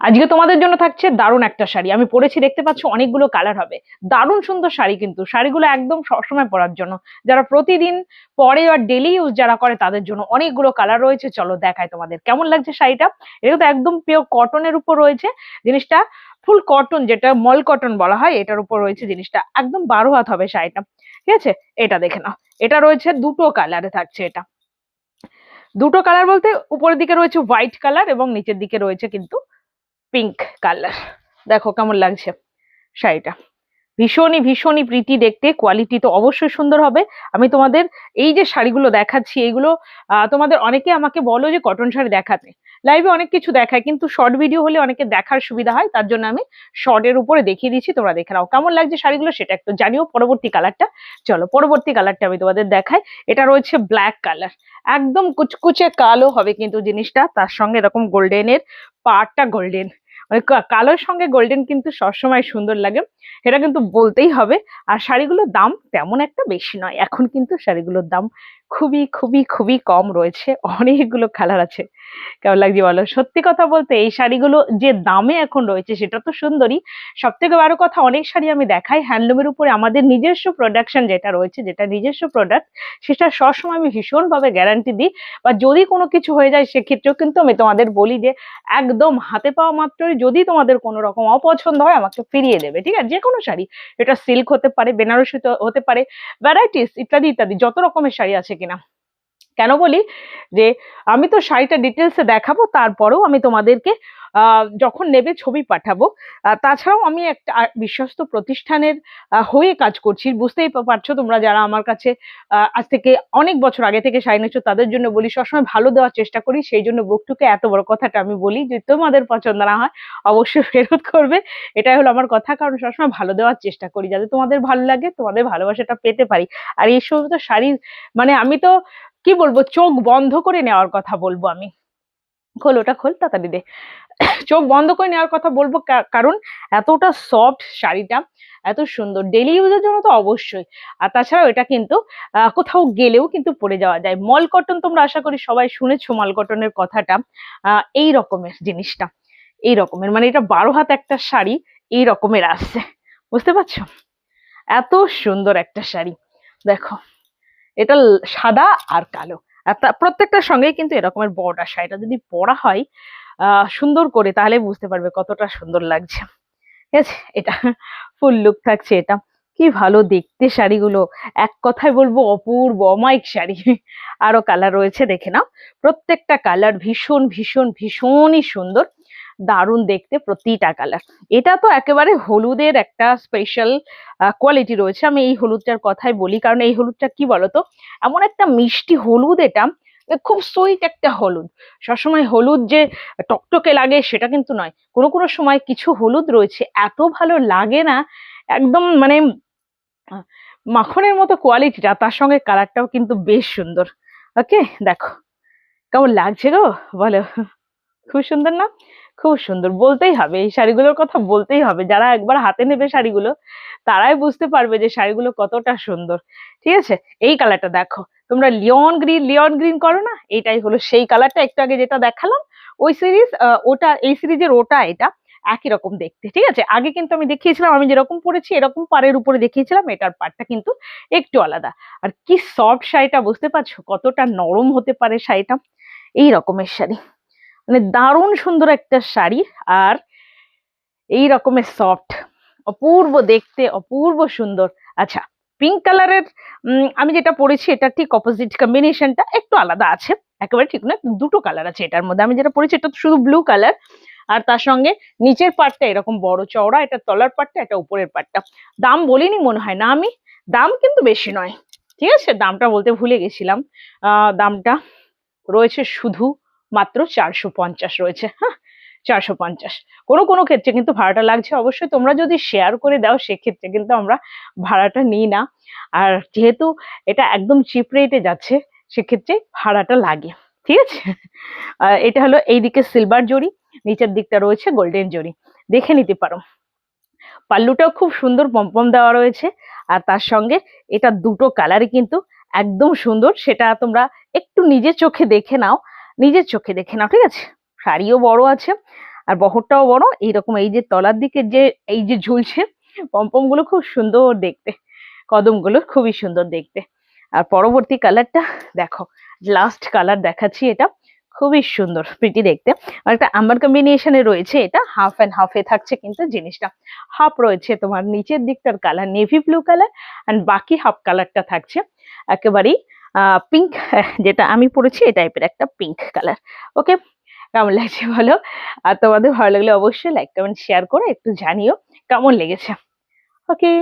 আজকে তোমাদের জন্য থাকছে দারুণ একটা শাড়ি, আমি পরেছি দেখতে পাচ্ছ, অনেকগুলো কালার হবে। দারুণ সুন্দর শাড়ি, কিন্তু শাড়িগুলো একদম সবসময় পরার জন্য, যারা প্রতিদিন পরে আর ডেলি ইউজ যারা করে তাদের জন্য অনেকগুলো কালার রয়েছে। চলো দেখাই তোমাদের কেমন লাগছে শাড়িটা। এটা তো একদম পিওর কটনের উপর রয়েছে জিনিসটা, ফুল কটন, যেটা মল কটন বলা হয়, এটার উপর রয়েছে জিনিসটা, একদম 12 হাত হবে শাড়িটা। ঠিক আছে, এটা দেখে নাও। এটা রয়েছে দুটো কালারে থাকছে এটা। দুটো কালার বলতে উপরের দিকে রয়েছে হোয়াইট কালার এবং নিচের দিকে রয়েছে কিন্তু পিঙ্ক কালার। দেখো কেমন লাগছে শাড়িটা, ভীষণই ভীষণই প্রীতি দেখতে, কোয়ালিটি তো অবশ্যই সুন্দর হবে। আমি তোমাদের এই যে শাড়িগুলো দেখাচ্ছি এইগুলো তোমাদের অনেকে আমাকে বলো যে কটন শাড়ি দেখাতে, লাইভে অনেক কিছু দেখায় কিন্তু শর্ট ভিডিও হলে অনেকে দেখার সুবিধা হয়, তার জন্য আমি শর্টের উপরে দেখিয়ে দিচ্ছি, তোমরা দেখে নাও কেমন লাগছে শাড়িগুলো সেটা একটু জানিও। পরবর্তী কালারটা, চলো পরবর্তী কালারটা আমি তোমাদের দেখাই। এটা রয়েছে ব্ল্যাক কালার, একদম কুচকুচে কালো হবে কিন্তু জিনিসটা, তার সঙ্গে এরকম গোল্ডেনের পাড়টা গোল্ডেন, মানে কালোর সঙ্গে গোল্ডেন কিন্তু সবসময় সুন্দর লাগে, এটা কিন্তু বলতেই হবে। আর শাড়িগুলোর দাম তেমন একটা বেশি নয়, এখন কিন্তু শাড়িগুলোর দাম খুবই খুবই খুবই কম রয়েছে, অনেকগুলো কালার আছে। কেমন লাগছে বলো? সত্যি কথা বলতে এই শাড়িগুলো যে দামে এখন রয়েছে সেটা তো সুন্দরই, সব থেকে বড় কথা অনেক শাড়ি আমি দেখাই হ্যান্ডলুমের উপরে, আমাদের নিজস্ব প্রোডাকশন যেটা রয়েছে, যেটা নিজস্ব প্রোডাক্ট, সেটা সবসময় আমি ভীষণভাবে গ্যারান্টি দিই। বা যদি কোনো কিছু হয়ে যায় সেক্ষেত্রেও কিন্তু আমি তোমাদের বলি যে একদম হাতে পাওয়া মাত্রই যদি তোমাদের কোনো রকম অপছন্দ হয় আমাকে ফিরিয়ে দেবে, ঠিক আছে? যে কোনো শাড়ি, এটা সিল্ক হতে পারে, বেনারসি হতে পারে, ভ্যারাইটিস ইত্যাদি ইত্যাদি যত রকমের শাড়ি আছে কিনা। কেন বলি যে আমি তো শাড়িটা ডিটেলসে দেখাবো, তারপরেও আমি তোমাদেরকে যখন নেবে ছবি পাঠাবো। তাছাড়াও আমি একটা বিশ্বস্ত প্রতিষ্ঠানের হয়ে কাজ করছি, বুঝতেই পারছো তোমরা যারা আমার কাছে আজ থেকে অনেক বছর আগে থেকে শাড়ি নিচ্ছ, তাদের জন্য বলি সবসময় ভালো দেওয়ার চেষ্টা করি, সেই জন্য বুকটুকে এত বড় কথাটা আমি বলি যে তোমাদের পছন্দ না হয় অবশ্যই ফেরত করবে, এটাই হলো আমার কথা, কারণ সবসময় ভালো দেওয়ার চেষ্টা করি যাতে তোমাদের ভালো লাগে, তোমাদের ভালোবাসাটা পেতে পারি। আর এই সমস্ত শাড়ি মানে আমি তো কি বলবো, চোখ বন্ধ করে নেওয়ার কথা বলবো আমি। খোল ওটা, খোল তাড়াতাড়ি দে। চোখ বন্ধ করে নেওয়ার কথা বলবো, কারণ এতটা সফট শাড়িটা, এত সুন্দর, ডেলি ইউজের জন্য তো অবশ্যই। আর তাছাড়াও এটা কিন্তু কোথাও গেলেও কিন্তু পরে যাওয়া যায়। মল কটন তোমরা আশা করি সবাই শুনেছো মল কটনের কথাটা, এই রকমের জিনিসটা, এই রকমের, মানে এটা 12 হাত একটা শাড়ি এই রকমের আসছে, বুঝতে পারছো? এত সুন্দর একটা শাড়ি, দেখো এটা সাদা আর কালো, আর প্রত্যেকটার সঙ্গেই কিন্তু এরকমের বর্ডার, শাড়িটা যদি পরা হয় সুন্দর করে তাহলে বুঝতে পারবে কতটা সুন্দর লাগছে। ঠিক আছে, এটা ফুল লুক থাকছে, এটা কি ভালো দেখতে শাড়িগুলো, এক কথায় বলবো অপূর্ব অমায়িক শাড়ি। আরো কালার রয়েছে দেখে নাও, প্রত্যেকটা কালার ভীষণ ভীষণ ভীষণই সুন্দর, দারুণ দেখতে প্রতিটা কালার। এটা তো একেবারে হলুদের একটা স্পেশাল কোয়ালিটি রয়েছে, আমি এই হলুদটার কথাই বলি, কারণ এই হলুদটা কি বলতো, এমন একটা মিষ্টি হলুদ, এটা খুব সুইট একটা হলুদ। সবসময় হলুদ যে টকটকে লাগে সেটা কিন্তু নয়, কোনো কোনো সময় কিছু হলুদ রয়েছে এত ভালো লাগে না, একদম মানে আহ, মাখনের মতো কোয়ালিটিটা, তার সঙ্গে কালারটাও কিন্তু বেশ সুন্দর। ওকে, দেখো কেমন লাগছে গো, বলো? খুব সুন্দর না? খুব সুন্দর, বলতেই হবে এই শাড়িগুলোর কথা, বলতেই হবে, যারা একবার হাতে নেবে শাড়িগুলো তারাই বুঝতে পারবে যে শাড়িগুলো কতটা সুন্দর। ঠিক আছে, এই কালারটা দেখো, তোমরা লিওন গ্রিন, লিওন গ্রিন করো না, এইটাই হলো সেই কালারটা, একটু আগে যেটা দেখালাম ওই সিরিজ, ওটা এই সিরিজের ওটা, এটা একই রকম দেখতে। ঠিক আছে, আগে কিন্তু আমি দেখিয়েছিলাম আমি যেরকম পরেছি এরকম পাড়ের উপরে দেখিয়েছিলাম, এটার পাড়টা কিন্তু একটু আলাদা। আর কি সফট শাড়িটা, বুঝতে পারছো কতটা নরম হতে পারে শাড়িটা, এই রকমের শাড়ি, মানে দারুণ সুন্দর একটা শাড়ি, আর এই রকমের সফট, অপূর্ব দেখতে, অপূর্ব সুন্দর। আচ্ছা, পিঙ্ক কালারের আমি যেটা পরেছি এটা ঠিক অপোজিট, কম্বিনেশনটা একটু আলাদা আছে, একেবারে ঠিক না, দুটো কালার আছে এটার মধ্যে। আমি যেটা পরেছি এটা তো শুধু ব্লু কালার, আর তার সঙ্গে নিচের পাটটা এরকম বড় চওড়া, এটা তলার পাটটা, এটা উপরের পাটটা। দাম বলিনি মনে হয় না আমি, দাম কিন্তু বেশি নয়। ঠিক আছে, দামটা বলতে ভুলে গেছিলাম, দামটা রয়েছে শুধু মাত্র 450 রয়েছে, হ্যাঁ 450। কোনো কোনো ক্ষেত্রে কিন্তু ভাড়াটা লাগছে, অবশ্যই তোমরা যদি শেয়ার করে দাও সেক্ষেত্রে কিন্তু আমরা ভাড়াটা নিই না, আর যেহেতু এটা একদম চিপ রেটে যাচ্ছে সেক্ষেত্রে ভাড়াটা লাগে। ঠিক আছে, এটা হলো এইদিকে সিলভার জরি, নিচের দিকটা রয়েছে গোল্ডেন জরি, দেখে নিতে পারো। পাল্লুটাও খুব সুন্দর পমপম দেওয়া রয়েছে, আর তার সঙ্গে এটা দুটো কালারই কিন্তু একদম সুন্দর, সেটা তোমরা একটু নিজের চোখে দেখে নাও, নিজের চোখে দেখে নাও। ঠিক আছে, শাড়িও বড় আছে, আর বহরটাও বড়। এইরকম এই যে তলার দিকে যে এই যে ঝুলছে পমপম গুলো খুব সুন্দর দেখতে, কদম গুলো খুবই সুন্দর দেখতে। আর পরবর্তী কালারটা দেখো, লাস্ট কালার দেখাচ্ছি, এটা খুবই সুন্দর প্রিটি দেখতে। আর একটা আম্বার কম্বিনেশনে রয়েছে, এটা হাফ অ্যান্ড হাফে থাকছে কিন্তু জিনিসটা। হাফ রয়েছে তোমার নিচের দিকটার colour navy blue colour, and বাকি হাফ কালারটা থাকছে একেবারেই পিঙ্ক, যেটা আমি পরেছি এই টাইপের একটা পিঙ্ক কালার। ওকে, কেমন লাগছে বলো? আর তোমাদের ভালো লাগলে অবশ্যই লাইক কমেন্ট শেয়ার করে একটু জানিও কেমন লেগেছে। ওকে।